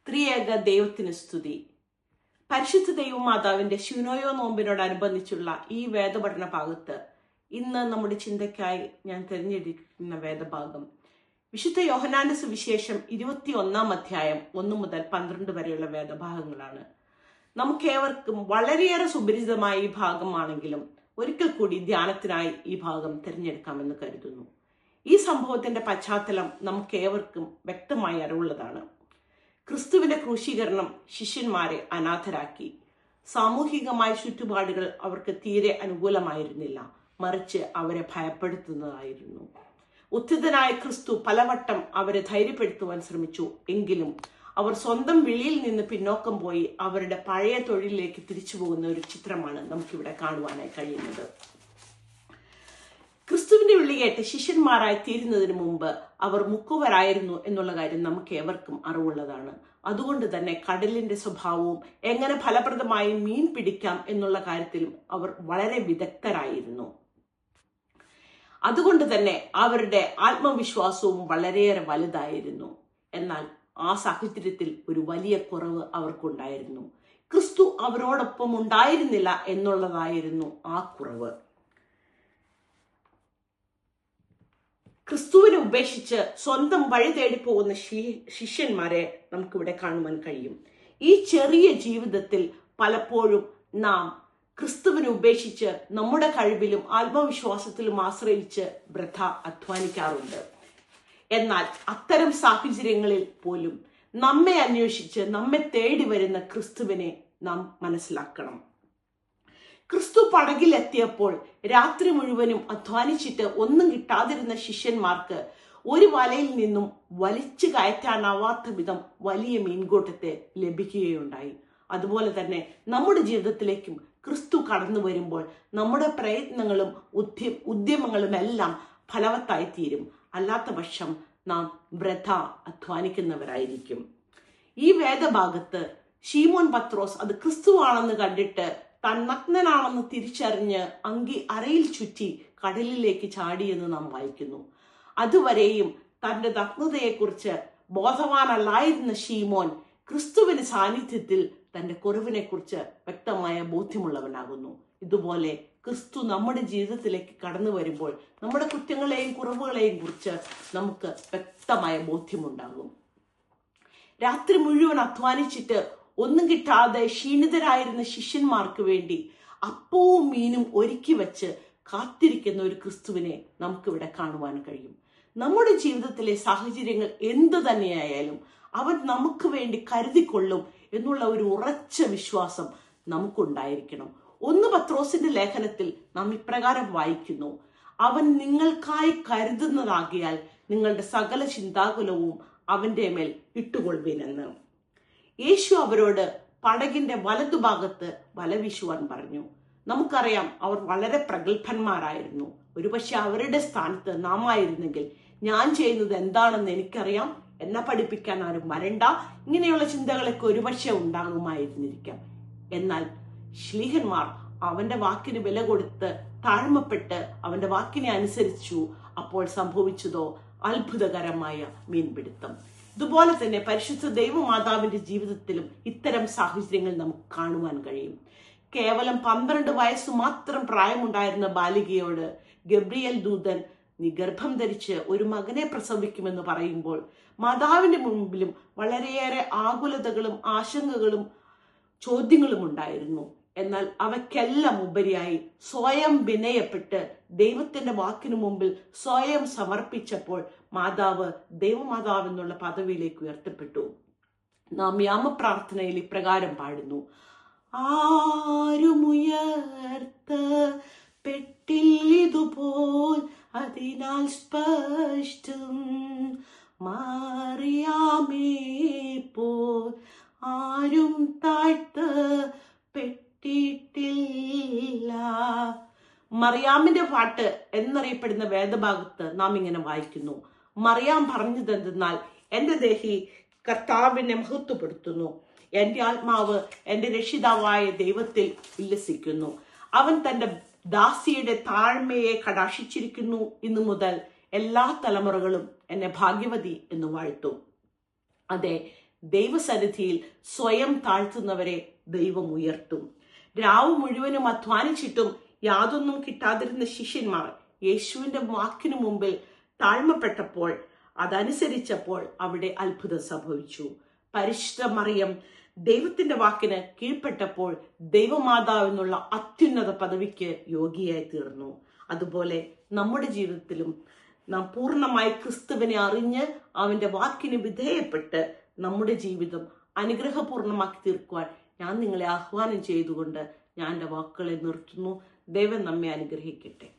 ത്രിയേക ദൈവത്തിന് സ്തുതി. പരിശുദ്ധ ദൈവമാതാവിന്റെ ശൂനോയോ നോമ്പിനോടനുബന്ധിച്ചുള്ള ഈ വേദപഠന ഭാഗത്ത് ഇന്ന് നമ്മുടെ ചിന്തയ്ക്കായി ഞാൻ തിരഞ്ഞെടുക്കുന്ന വേദഭാഗം വിശുദ്ധ യോഹന്നാന്റെ സുവിശേഷം 21 അധ്യായം 1 മുതൽ 12 വരെയുള്ള വേദഭാഗങ്ങളാണ്. നമുക്കേവർക്കും വളരെയേറെ സുപരിചിതമായ ഈ ഭാഗമാണെങ്കിലും ഒരിക്കൽ കൂടി ധ്യാനത്തിനായി ഈ ഭാഗം തിരഞ്ഞെടുക്കാമെന്ന് കരുതുന്നു. ഈ സംഭവത്തിന്റെ പശ്ചാത്തലം നമുക്കേവർക്കും വ്യക്തമായി അറിവുള്ളതാണ്. ക്രിസ്തുവിന്റെ ക്രൂശീകരണം ശിഷ്യന്മാരെ അനാഥരാക്കി. സാമൂഹികമായ ചുറ്റുപാടുകൾ അവർക്ക് തീരെ അനുകൂലമായിരുന്നില്ല, മറിച്ച് അവരെ ഭയപ്പെടുത്തുന്നതായിരുന്നു. ഉത്ഥിതനായ ക്രിസ്തു പലവട്ടം അവരെ ധൈര്യപ്പെടുത്തുവാൻ ശ്രമിച്ചു. എങ്കിലും അവർ സ്വന്തം വിളിയിൽ നിന്ന് പിന്നോക്കം പോയി അവരുടെ പഴയ തൊഴിലിലേക്ക് തിരിച്ചു പോകുന്ന ഒരു ചിത്രമാണ് നമുക്കിവിടെ കാണുവാനായി കഴിയുന്നത്. ക്രിസ്തുവിന്റെ വിളി കേട്ട് ശിഷ്യന്മാരായി തീരുന്നതിന് മുമ്പ് അവർ മുക്കുവരായിരുന്നു എന്നുള്ള കാര്യം നമുക്ക് ഏവർക്കും അറിവുള്ളതാണ്. അതുകൊണ്ട് തന്നെ കടലിന്റെ സ്വഭാവവും എങ്ങനെ ഫലപ്രദമായി മീൻ പിടിക്കാം എന്നുള്ള കാര്യത്തിലും അവർ വളരെ വിദഗ്ധരായിരുന്നു. അതുകൊണ്ട് തന്നെ അവരുടെ ആത്മവിശ്വാസവും വളരെയേറെ വലുതായിരുന്നു. എന്നാൽ ആ സാഹചര്യത്തിൽ ഒരു വലിയ കുറവ് അവർക്കുണ്ടായിരുന്നു. ക്രിസ്തു അവരോടൊപ്പം ഉണ്ടായിരുന്നില്ല എന്നുള്ളതായിരുന്നു ആ കുറവ്. ക്രിസ്തുവിനെ ഉപേക്ഷിച്ച് സ്വന്തം വഴി തേടി പോകുന്ന ശിഷ്യന്മാരെ നമുക്കിവിടെ കാണുവാൻ കഴിയും. ഈ ചെറിയ ജീവിതത്തിൽ പലപ്പോഴും നാം ക്രിസ്തുവിനെ ഉപേക്ഷിച്ച് നമ്മുടെ കഴിവിലും ആത്മവിശ്വാസത്തിലും ആശ്രയിച്ച് വൃഥ അധ്വാനിക്കാറുണ്ട്. എന്നാൽ അത്തരം സാഹചര്യങ്ങളിൽ പോലും നമ്മെ അന്വേഷിച്ച് നമ്മെ തേടി വരുന്ന ക്രിസ്തുവിനെ നാം മനസ്സിലാക്കണം. ക്രിസ്തു പടകിലെത്തിയപ്പോൾ രാത്രി മുഴുവനും അധ്വാനിച്ചിട്ട് ഒന്നും കിട്ടാതിരുന്ന ശിഷ്യന്മാർക്ക് ഒരു വലയിൽ നിന്നും വലിച്ചു കയറ്റാനാവാത്ത വിധം വലിയ മീൻകൂട്ടത്തെ ലഭിക്കുകയുണ്ടായി. അതുപോലെ തന്നെ നമ്മുടെ ജീവിതത്തിലേക്കും ക്രിസ്തു കടന്നു വരുമ്പോൾ നമ്മുടെ പ്രയത്നങ്ങളും ഉദ്യമങ്ങളും എല്ലാം ഫലവത്തായി തീരും. അല്ലാത്ത പക്ഷം നാം വൃഥ അധ്വാനിക്കുന്നവരായിരിക്കും. ഈ വേദഭാഗത്ത് ശീമോൻ പത്രോസ് അത് ക്രിസ്തുവാണെന്ന് കണ്ടിട്ട് താൻ നഗ്നനാണെന്ന് തിരിച്ചറിഞ്ഞ് അങ്കി അരയിൽ ചുറ്റി കടലിലേക്ക് ചാടിയെന്ന് നാം വായിക്കുന്നു. അതുവരെയും തന്റെ നഗ്നതയെക്കുറിച്ച് ബോധവാനല്ലായിരുന്ന ശീമോൻ ക്രിസ്തുവിന്റെ സാന്നിധ്യത്തിൽ തന്റെ കുറവിനെ കുറിച്ച് വ്യക്തമായ ബോധ്യമുള്ളവനാകുന്നു. ഇതുപോലെ ക്രിസ്തു നമ്മുടെ ജീവിതത്തിലേക്ക് കടന്നു വരുമ്പോൾ നമ്മുടെ കുറ്റങ്ങളെയും കുറവുകളെയും കുറിച്ച് നമുക്ക് വ്യക്തമായ ബോധ്യമുണ്ടാകും. രാത്രി മുഴുവൻ അധ്വാനിച്ചിട്ട് ഒന്നും കിട്ടാതെ ക്ഷീണിതരായിരുന്ന ശിഷ്യന്മാർക്ക് വേണ്ടി അപ്പവും മീനും ഒരുക്കി വെച്ച് കാത്തിരിക്കുന്ന ഒരു ക്രിസ്തുവിനെ നമുക്കിവിടെ കാണുവാൻ കഴിയും. നമ്മുടെ ജീവിതത്തിലെ സാഹചര്യങ്ങൾ എന്തു തന്നെയായാലും അവൻ നമുക്ക് വേണ്ടി കരുതിക്കൊള്ളും എന്നുള്ള ഒരു ഉറച്ച വിശ്വാസം നമുക്കുണ്ടായിരിക്കണം. 1 പത്രോസിന്റെ ലേഖനത്തിൽ നാം ഇപ്രകാരം വായിക്കുന്നു: അവൻ നിങ്ങൾക്കായി കരുതുന്നതാകിയാൽ നിങ്ങളുടെ സകല ചിന്താകുലവും അവന്റെ മേൽ ഇട്ടുകൊള്ളുവിനെന്ന്. യേശു അവരോട് പടകിന്റെ വലതുഭാഗത്ത് വല വീശുവാൻ പറഞ്ഞു. നമുക്കറിയാം അവർ വളരെ പ്രഗത്ഭന്മാരായിരുന്നു. ഒരുപക്ഷെ അവരുടെ സ്ഥാനത്ത് നാം ആയിരുന്നെങ്കിൽ ഞാൻ ചെയ്യുന്നത് എന്താണെന്ന് എനിക്കറിയാം, എന്നെ പഠിപ്പിക്കാൻ ആരും വരണ്ട, ഇങ്ങനെയുള്ള ചിന്തകളൊക്കെ ഒരുപക്ഷെ ഉണ്ടാകുമായിരുന്നിരിക്കാം. എന്നാൽ ശ്ലീഹന്മാർ അവന്റെ വാക്കിന് വില കൊടുത്ത് താഴ്മപ്പെട്ട് അവന്റെ വാക്കിനെ അനുസരിച്ചു. അപ്പോൾ സംഭവിച്ചതോ അത്ഭുതകരമായ മീൻപിടുത്തം. ഇതുപോലെ തന്നെ പരിശുദ്ധ ദൈവമാതാവിന്റെ ജീവിതത്തിലും ഇത്തരം സാഹചര്യങ്ങൾ നമുക്ക് കാണുവാൻ കഴിയും. കേവലം 12 വയസ്സ് മാത്രം പ്രായമുണ്ടായിരുന്ന ബാലികയോട് ഗബ്രിയേൽ ദൂതൻ നീ ഗർഭം ധരിച്ച് ഒരു മകനെ പ്രസവിക്കുമെന്ന് പറയുമ്പോൾ മാതാവിന്റെ മുൻപിലും വളരെയേറെ ആകുലതകളും ആശങ്കകളും ചോദ്യങ്ങളും ഉണ്ടായിരുന്നു. എന്നാൽ അവയ്ക്കെല്ലാം ഉപരിയായി സ്വയം വിനയപ്പെട്ട് ദൈവത്തിന്റെ വാക്കിനു മുമ്പിൽ സ്വയം സമർപ്പിച്ചപ്പോൾ മാതാവ് ദൈവമാതാവ് എന്നുള്ള പദവിയിലേക്ക് ഉയർത്തപ്പെട്ടു. നാം യാമപ്രാർത്ഥനയിൽ ഇപ്രകാരം പാടുന്നു: ആരുമുയർത്തപ്പെട്ടില്ലിതുപോൽ അതിനാൽ സ്പഷ്ടം മറിയാമേ പോൽ ആരും താഴ്ത്തപ്പെട്ടിട്ടില്ല. മറിയാമിന്റെ പാട്ട് എന്നറിയപ്പെടുന്ന വേദഭാഗത്ത് നാം ഇങ്ങനെ വായിക്കുന്നു: മറിയാം പറഞ്ഞത് എന്തെന്നാൽ, എന്റെ ദേഹി കർത്താവിനെ മഹത്വപ്പെടുത്തുന്നു, എന്റെ ആത്മാവ് എന്റെ രക്ഷിതാവായ ദൈവത്തിൽ ഉല്ലസിക്കുന്നു. അവൻ തന്റെ ദാസിയുടെ താഴ്മയെ കടാക്ഷിച്ചിരിക്കുന്നു. ഇന്നു മുതൽ എല്ലാ തലമുറകളും എന്നെ ഭാഗ്യവതി എന്ന് വാഴ്ത്തും. അതെ, ദൈവസന്നിധിയിൽ സ്വയം താഴ്ത്തുന്നവരെ ദൈവം ഉയർത്തും. രാവ് മുഴുവനും അധ്വാനിച്ചിട്ടും യാതൊന്നും കിട്ടാതിരുന്ന ശിഷ്യന്മാർ യേശുവിന്റെ വാക്കിനു മുമ്പിൽ താഴ്മപ്പെട്ടപ്പോൾ, അതനുസരിച്ചപ്പോൾ അവിടെ അത്ഭുതം സംഭവിച്ചു. പരിശുദ്ധ മറിയം ദൈവത്തിന്റെ വാക്കിന് കീഴ്പ്പെട്ടപ്പോൾ ദൈവമാതാവെന്നുള്ള അത്യുന്നത പദവിക്ക് യോഗ്യയായി തീർന്നു. അതുപോലെ നമ്മുടെ ജീവിതത്തിലും നാം പൂർണ്ണമായി ക്രിസ്തുവിനെ അറിഞ്ഞ് അവന്റെ വാക്കിന് വിധേയപ്പെട്ട് നമ്മുടെ ജീവിതം അനുഗ്രഹപൂർണ്ണമാക്കി തീർക്കുവാൻ ഞാൻ നിങ്ങളെ ആഹ്വാനം ചെയ്തുകൊണ്ട് ഞാൻ എൻ്റെ വാക്കുകളെ നിർത്തുന്നു. ദൈവം നമ്മെ അനുഗ്രഹിക്കട്ടെ.